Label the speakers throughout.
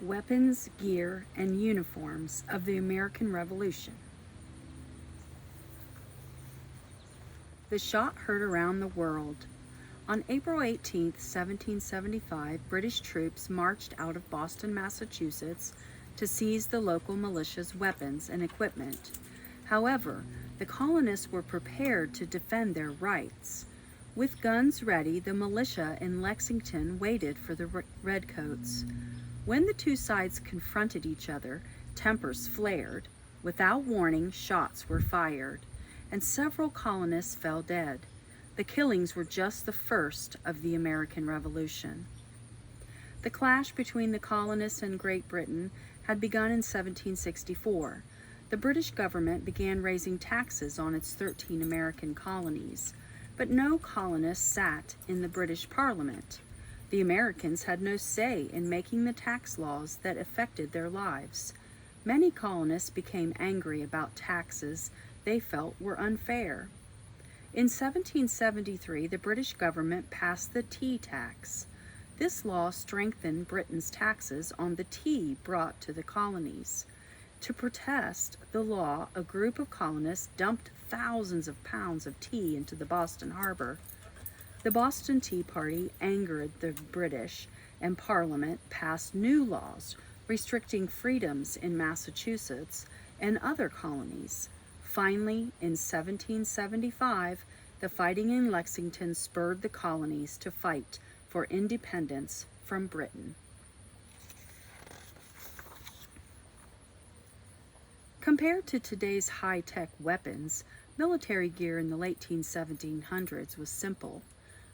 Speaker 1: Weapons, gear, and uniforms of the American Revolution. The shot heard around the world. On April 18, 1775, British troops marched out of Boston, Massachusetts to seize the local militia's weapons and equipment. However, the colonists were prepared to defend their rights. With guns ready, the militia in Lexington waited for the redcoats. When the two sides confronted each other, tempers flared. Without warning, shots were fired, and several colonists fell dead. The killings were just the first of the American Revolution. The clash between the colonists and Great Britain had begun in 1764. The British government began raising taxes on its 13 American colonies, but no colonists sat in the British Parliament. The Americans had no say in making the tax laws that affected their lives. Many colonists became angry about taxes they felt were unfair. In 1773, the British government passed the tea tax. This law strengthened Britain's taxes on the tea brought to the colonies. To protest the law, a group of colonists dumped thousands of pounds of tea into the Boston harbor. The Boston Tea Party angered the British, and Parliament passed new laws restricting freedoms in Massachusetts and other colonies. Finally, in 1775, the fighting in Lexington spurred the colonies to fight for independence from Britain. Compared to today's high-tech weapons, military gear in the late 1700s was simple.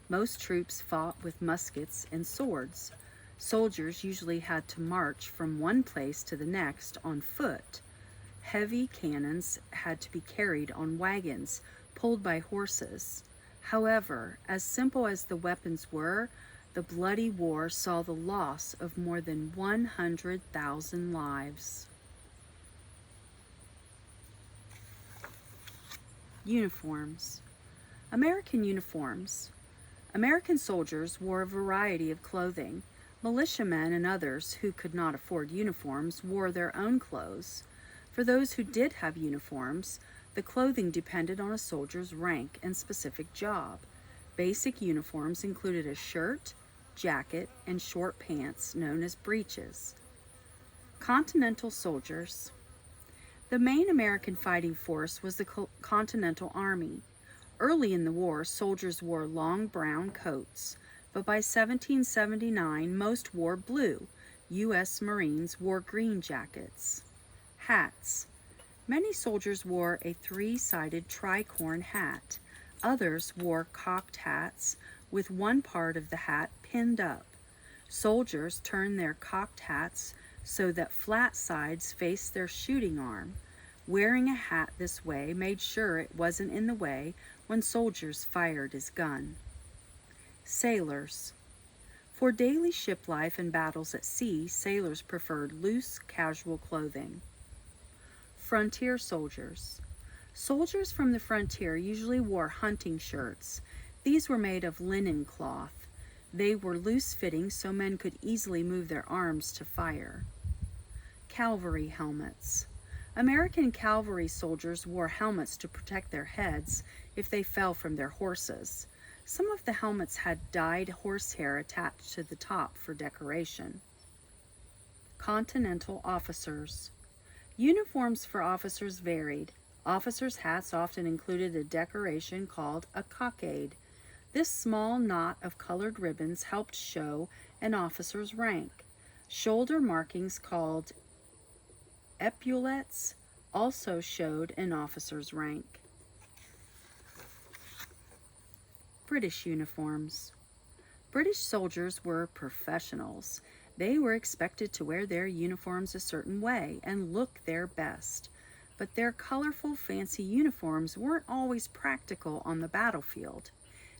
Speaker 1: Most troops fought with muskets and swords. Soldiers usually had to march from one place to the next on foot. Heavy cannons had to be carried on wagons pulled by horses. However, as simple as the weapons were, the bloody war saw the loss of more than 100,000 lives. Uniforms. American uniforms. American soldiers wore a variety of clothing. Militiamen and others who could not afford uniforms wore their own clothes. For those who did have uniforms, the clothing depended on a soldier's rank and specific job. Basic uniforms included a shirt, jacket, and short pants known as breeches. Continental soldiers. The main American fighting force was the Continental Army. Early in the war, soldiers wore long brown coats, but by 1779, most wore blue. U.S. Marines wore green jackets. Hats. Many soldiers wore a three-sided tricorn hat. Others wore cocked hats with one part of the hat pinned up. Soldiers turned their cocked hats so that flat sides faced their shooting arm. Wearing a hat this way made sure it wasn't in the way when soldiers fired his gun. Sailors. For daily ship life and battles at sea, sailors preferred loose, casual clothing. Frontier soldiers. Soldiers from the frontier usually wore hunting shirts. These were made of linen cloth. They were loose-fitting so men could easily move their arms to fire. Cavalry helmets. American cavalry soldiers wore helmets to protect their heads if they fell from their horses. Some of the helmets had dyed horsehair attached to the top for decoration. Continental officers. Uniforms for officers varied. Officers' hats often included a decoration called a cockade. This small knot of colored ribbons helped show an officer's rank. Shoulder markings called epaulettes also showed an officer's rank. British uniforms. British soldiers were professionals. They were expected to wear their uniforms a certain way and look their best. But their colorful, fancy uniforms weren't always practical on the battlefield.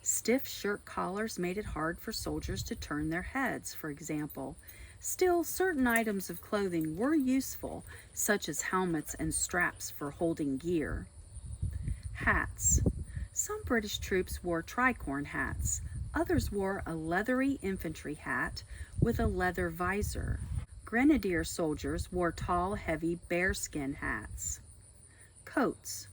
Speaker 1: Stiff shirt collars made it hard for soldiers to turn their heads, for example. Still, certain items of clothing were useful, such as helmets and straps for holding gear. Hats. Some British troops wore tricorn hats. Others wore a leathery infantry hat with a leather visor. Grenadier soldiers wore tall, heavy bearskin hats. Coats.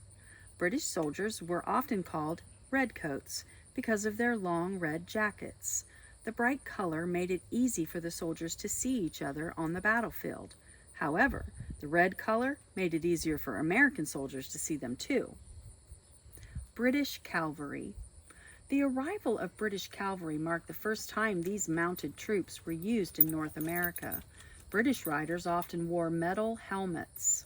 Speaker 1: British soldiers were often called redcoats because of their long red jackets. The bright color made it easy for the soldiers to see each other on the battlefield. However, the red color made it easier for American soldiers to see them too. British cavalry. The arrival of British cavalry marked the first time these mounted troops were used in North America. British riders often wore metal helmets.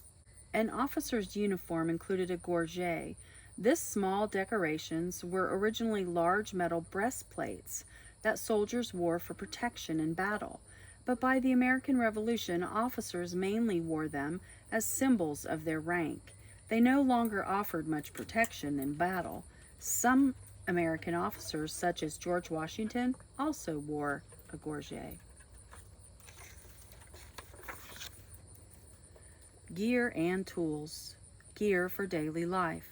Speaker 1: An officer's uniform included a gorget. This small decorations were originally large metal breastplates that soldiers wore for protection in battle. But by the American Revolution, officers mainly wore them as symbols of their rank. They no longer offered much protection in battle. Some American officers, such as George Washington, also wore a gorget. Gear and tools. Gear for daily life.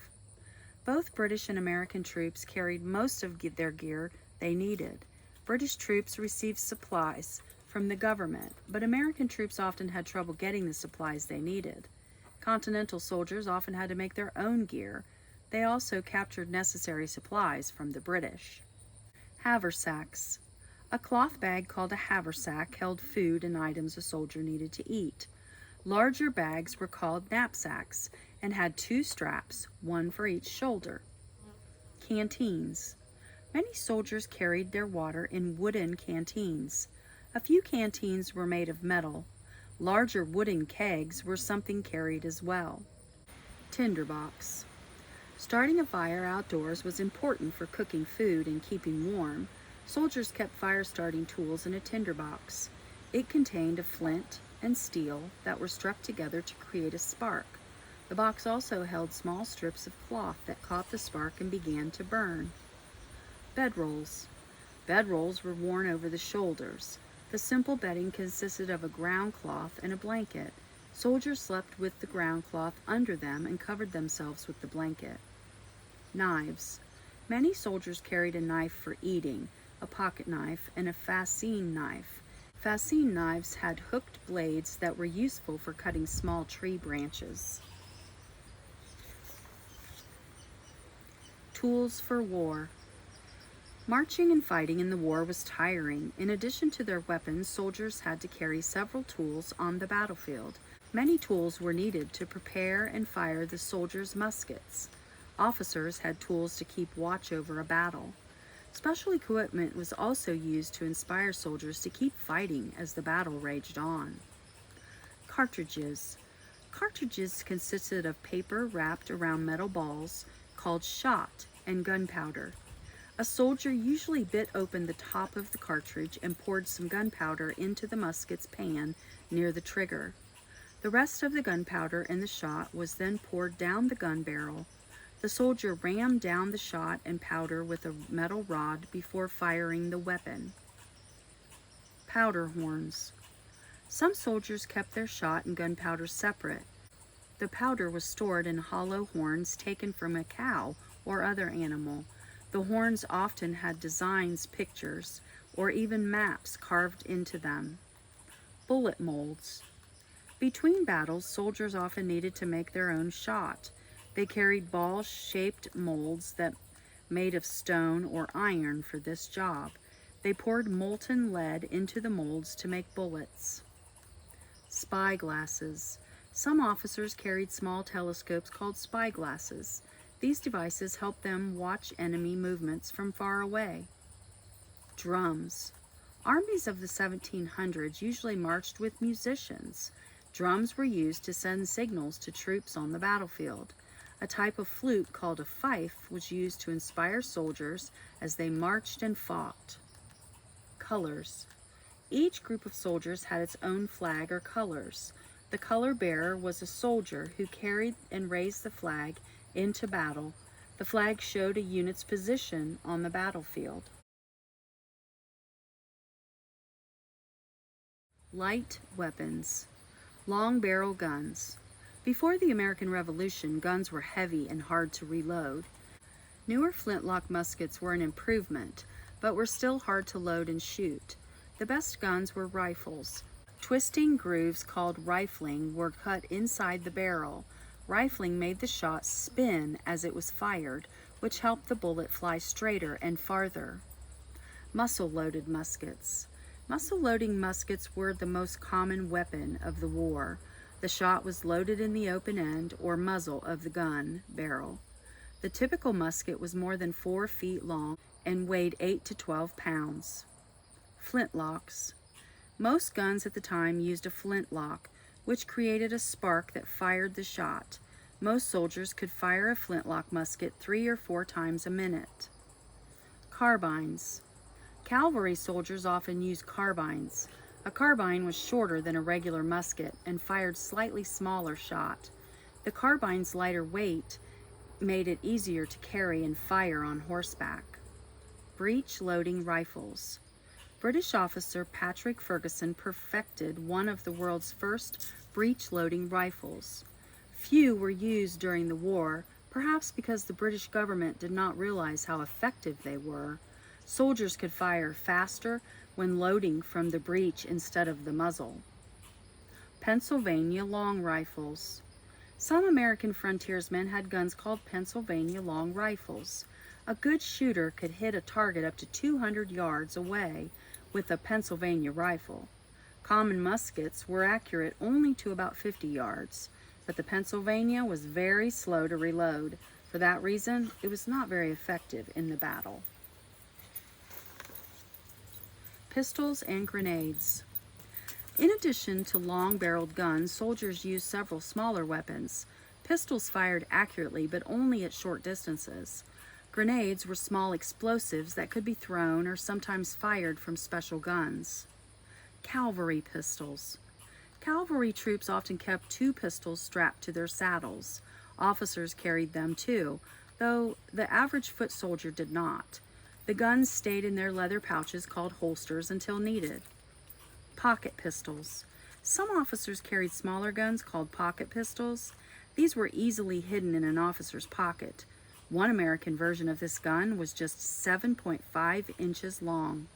Speaker 1: Both British and American troops carried most of their gear they needed. British troops received supplies from the government, but American troops often had trouble getting the supplies they needed. Continental soldiers often had to make their own gear. They also captured necessary supplies from the British. Haversacks. A cloth bag called a haversack held food and items a soldier needed to eat. Larger bags were called knapsacks and had 2 straps, one for each shoulder. Canteens. Many soldiers carried their water in wooden canteens. A few canteens were made of metal. Larger wooden kegs were something carried as well. Tinderbox. Starting a fire outdoors was important for cooking food and keeping warm. Soldiers kept fire-starting tools in a tinderbox. It contained a flint and steel that were struck together to create a spark. The box also held small strips of cloth that caught the spark and began to burn. Bedrolls. Bedrolls were worn over the shoulders. The simple bedding consisted of a ground cloth and a blanket. Soldiers slept with the ground cloth under them and covered themselves with the blanket. Knives. Many soldiers carried a knife for eating, a pocket knife, and a fascine knife. Fascine knives had hooked blades that were useful for cutting small tree branches. Tools for war. Marching and fighting in the war was tiring. In addition to their weapons, soldiers had to carry several tools on the battlefield. Many tools were needed to prepare and fire the soldiers' muskets. Officers had tools to keep watch over a battle. Special equipment was also used to inspire soldiers to keep fighting as the battle raged on. Cartridges. Cartridges consisted of paper wrapped around metal balls called shot and gunpowder. A soldier usually bit open the top of the cartridge and poured some gunpowder into the musket's pan near the trigger. The rest of the gunpowder in the shot was then poured down the gun barrel. The soldier rammed down the shot and powder with a metal rod before firing the weapon. Powder horns. Some soldiers kept their shot and gunpowder separate. The powder was stored in hollow horns taken from a cow or other animal. The horns often had designs, pictures, or even maps carved into them. Bullet molds. Between battles, soldiers often needed to make their own shot. They carried ball-shaped molds that made of stone or iron for this job. They poured molten lead into the molds to make bullets. Spyglasses. Some officers carried small telescopes called spyglasses. These devices helped them watch enemy movements from far away. Drums. Armies of the 1700s usually marched with musicians. Drums were used to send signals to troops on the battlefield. A type of flute called a fife was used to inspire soldiers as they marched and fought. Colors. Each group of soldiers had its own flag or colors. The color bearer was a soldier who carried and raised the flag into battle. The flag showed a unit's position on the battlefield. Light weapons. Long barrel guns. Before the American Revolution, guns were heavy and hard to reload. Newer flintlock muskets were an improvement, but were still hard to load and shoot. The best guns were rifles. Twisting grooves called rifling were cut inside the barrel. Rifling made the shot spin as it was fired, which helped the bullet fly straighter and farther. Muzzle-loaded muskets. Muzzle-loading muskets were the most common weapon of the war. The shot was loaded in the open end or muzzle of the gun barrel. The typical musket was more than 4 feet long and weighed 8 to 12 pounds. Flintlocks. Most guns at the time used a flintlock, which created a spark that fired the shot. Most soldiers could fire a flintlock musket 3 or 4 times a minute. Carbines. Cavalry soldiers often used carbines. A carbine was shorter than a regular musket and fired slightly smaller shot. The carbine's lighter weight made it easier to carry and fire on horseback. Breech-loading rifles. British officer Patrick Ferguson perfected one of the world's first breech-loading rifles. Few were used during the war, perhaps because the British government did not realize how effective they were. Soldiers could fire faster when loading from the breech instead of the muzzle. Pennsylvania long rifles. Some American frontiersmen had guns called Pennsylvania long rifles. A good shooter could hit a target up to 200 yards away with a Pennsylvania rifle. Common muskets were accurate only to about 50 yards, but the Pennsylvania was very slow to reload. For that reason, it was not very effective in the battle. Pistols and grenades. In addition to long-barreled guns, soldiers used several smaller weapons. Pistols fired accurately, but only at short distances. Grenades were small explosives that could be thrown or sometimes fired from special guns. Cavalry pistols. Cavalry troops often kept 2 pistols strapped to their saddles. Officers carried them too, though the average foot soldier did not. The guns stayed in their leather pouches called holsters until needed. Pocket pistols. Some officers carried smaller guns called pocket pistols. These were easily hidden in an officer's pocket. One American version of this gun was just 7.5 inches long.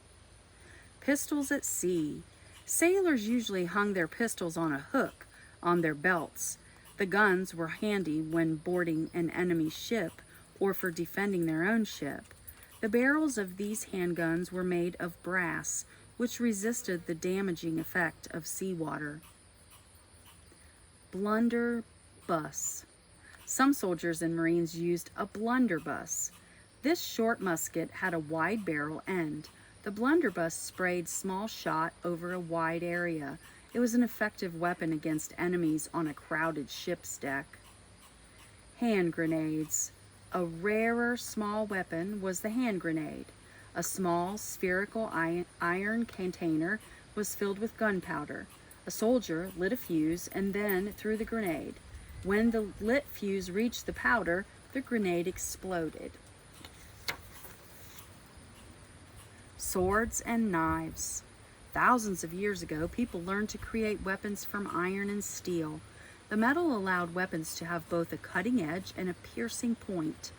Speaker 1: Pistols at sea. Sailors usually hung their pistols on a hook on their belts. The guns were handy when boarding an enemy ship or for defending their own ship. The barrels of these handguns were made of brass, which resisted the damaging effect of seawater. Blunderbuss. Some soldiers and Marines used a blunderbuss. This short musket had a wide barrel end. The blunderbuss sprayed small shot over a wide area. It was an effective weapon against enemies on a crowded ship's deck. Hand grenades. A rarer small weapon was the hand grenade. A small spherical iron container was filled with gunpowder. A soldier lit a fuse and then threw the grenade. When the lit fuse reached the powder, the grenade exploded. Swords and knives. Thousands of years ago, people learned to create weapons from iron and steel. The metal allowed weapons to have both a cutting edge and a piercing point.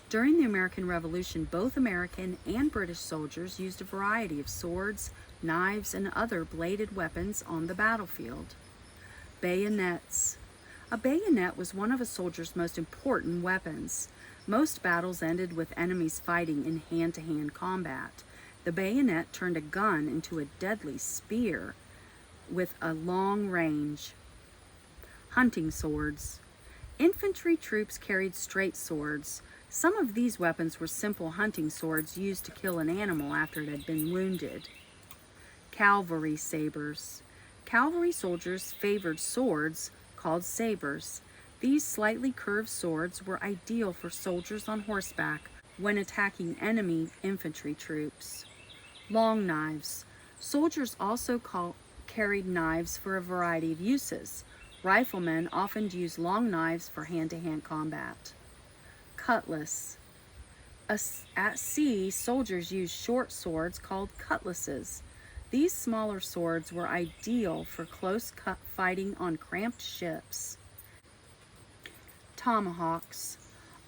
Speaker 1: During the American Revolution, both American and British soldiers used a variety of swords, knives, and other bladed weapons on the battlefield. Bayonets. A bayonet was one of a soldier's most important weapons. Most battles ended with enemies fighting in hand-to-hand combat. The bayonet turned a gun into a deadly spear with a long range. Hunting swords. Infantry troops carried straight swords. Some of these weapons were simple hunting swords used to kill an animal after it had been wounded. Cavalry sabers. Cavalry soldiers favored swords called sabers. These slightly curved swords were ideal for soldiers on horseback when attacking enemy infantry troops. Long knives. Soldiers also carried knives for a variety of uses. Riflemen often used long knives for hand-to-hand combat. Cutlass. At sea, soldiers used short swords called cutlasses. These smaller swords were ideal for close-cut fighting on cramped ships. Tomahawks.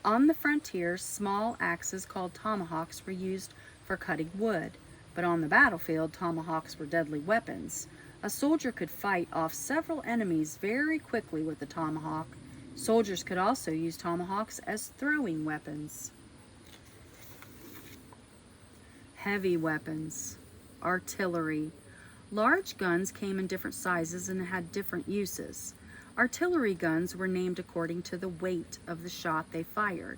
Speaker 1: On the frontier, small axes called tomahawks were used for cutting wood, but on the battlefield, tomahawks were deadly weapons. A soldier could fight off several enemies very quickly with the tomahawk. Soldiers could also use tomahawks as throwing weapons. Heavy weapons. Artillery. Large guns came in different sizes and had different uses. Artillery guns were named according to the weight of the shot they fired.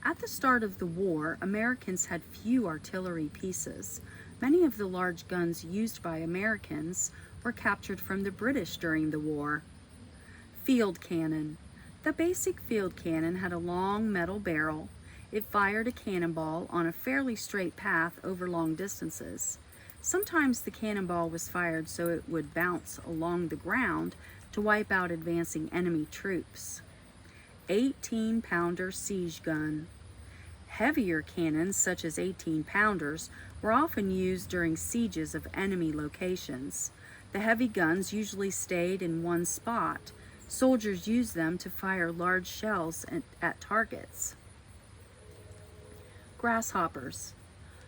Speaker 1: At the start of the war, Americans had few artillery pieces. Many of the large guns used by Americans were captured from the British during the war. Field cannon. The basic field cannon had a long metal barrel. It fired a cannonball on a fairly straight path over long distances. Sometimes the cannonball was fired so it would bounce along the ground to wipe out advancing enemy troops. 18-pounder siege gun. Heavier cannons, such as 18-pounders, were often used during sieges of enemy locations. The heavy guns usually stayed in one spot. Soldiers used them to fire large shells at targets. Grasshoppers.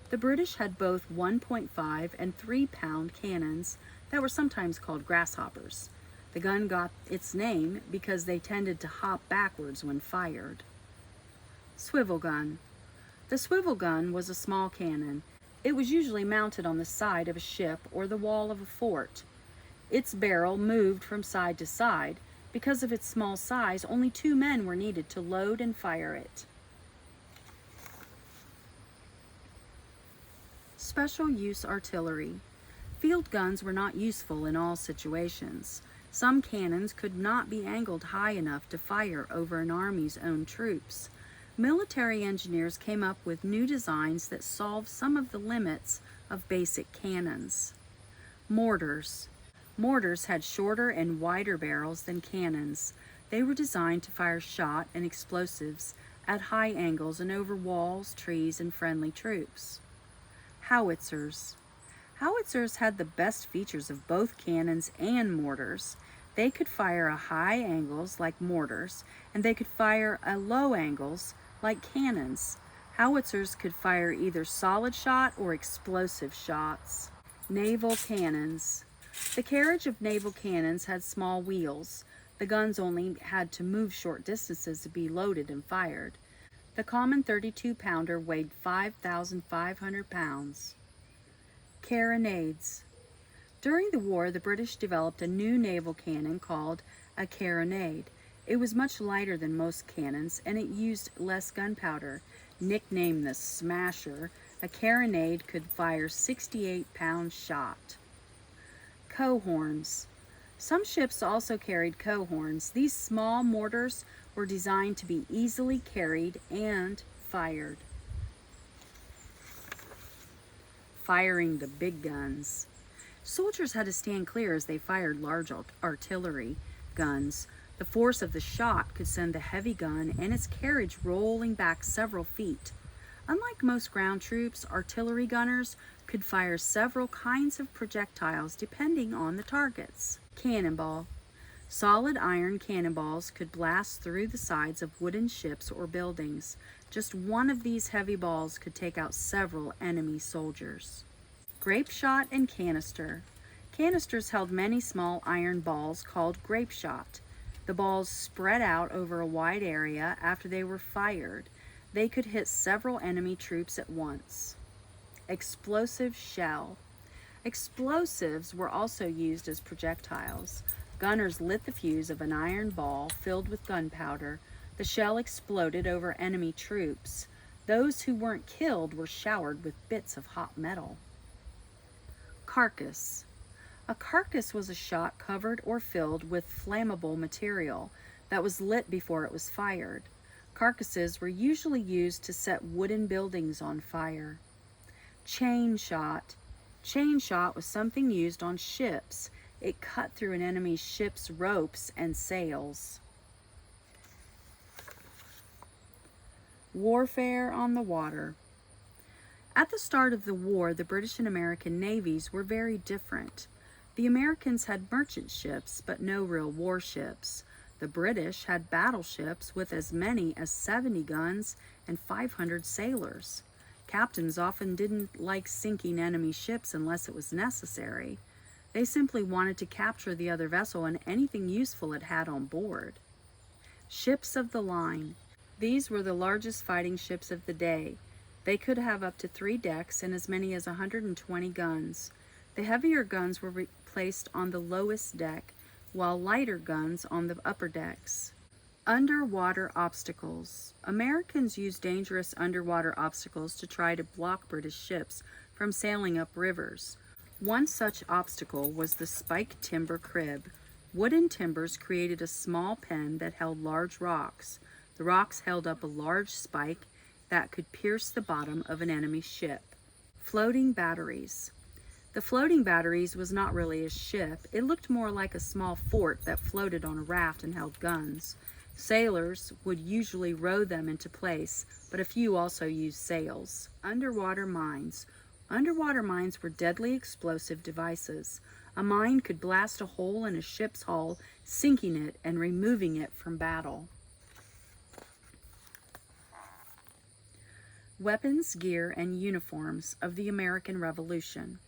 Speaker 1: The British had both 1.5 and 3-pound cannons that were sometimes called grasshoppers. The gun got its name because they tended to hop backwards when fired. Swivel gun. The swivel gun was a small cannon. It was usually mounted on the side of a ship or the wall of a fort. Its barrel moved from side to side. Because of its small size, only 2 men were needed to load and fire it. Special use artillery. Field guns were not useful in all situations. Some cannons could not be angled high enough to fire over an army's own troops. Military engineers came up with new designs that solved some of the limits of basic cannons. Mortars. Mortars had shorter and wider barrels than cannons. They were designed to fire shot and explosives at high angles and over walls, trees, and friendly troops. Howitzers. Howitzers had the best features of both cannons and mortars. They could fire at high angles like mortars, and they could fire at low angles like cannons. Howitzers could fire either solid shot or explosive shots. Naval cannons. The carriage of naval cannons had small wheels. The guns only had to move short distances to be loaded and fired. The common 32-pounder weighed 5,500 pounds. Carronades. During the war, the British developed a new naval cannon called a carronade. It was much lighter than most cannons, and it used less gunpowder. Nicknamed the Smasher, a carronade could fire 68-pound shot. Cohorns. Some ships also carried cohorns. These small mortars were designed to be easily carried and fired. Firing the big guns. Soldiers had to stand clear as they fired large artillery guns. The force of the shot could send the heavy gun and its carriage rolling back several feet. Unlike most ground troops, artillery gunners could fire several kinds of projectiles depending on the targets. Cannonball. Solid iron cannonballs could blast through the sides of wooden ships or buildings. Just one of these heavy balls could take out several enemy soldiers. Grape shot and canister. Canisters held many small iron balls called grape shot. The balls spread out over a wide area after they were fired. They could hit several enemy troops at once. Explosive shell. Explosives were also used as projectiles. Gunners lit the fuse of an iron ball filled with gunpowder. The shell exploded over enemy troops. Those who weren't killed were showered with bits of hot metal. Carcass. A carcass was a shot covered or filled with flammable material that was lit before it was fired. Carcasses were usually used to set wooden buildings on fire. Chain shot. Chain shot was something used on ships. It cut through an enemy's ship's ropes and sails. Warfare on the water. At the start of the war, the British and American navies were very different. The Americans had merchant ships, but no real warships. The British had battleships with as many as 70 guns and 500 sailors. Captains often didn't like sinking enemy ships unless it was necessary. They simply wanted to capture the other vessel and anything useful it had on board. Ships of the line. These were the largest fighting ships of the day. They could have up to 3 decks and as many as 120 guns. The heavier guns were placed on the lowest deck, while lighter guns on the upper decks. Underwater obstacles. Americans used dangerous underwater obstacles to try to block British ships from sailing up rivers. One such obstacle was the spiked timber crib. Wooden timbers created a small pen that held large rocks. The rocks held up a large spike that could pierce the bottom of an enemy ship. Floating batteries. The floating batteries was not really a ship. It looked more like a small fort that floated on a raft and held guns. Sailors would usually row them into place, but a few also used sails. Underwater mines. Underwater mines were deadly explosive devices. A mine could blast a hole in a ship's hull, sinking it and removing it from battle. Weapons, gear, and uniforms of the American Revolution.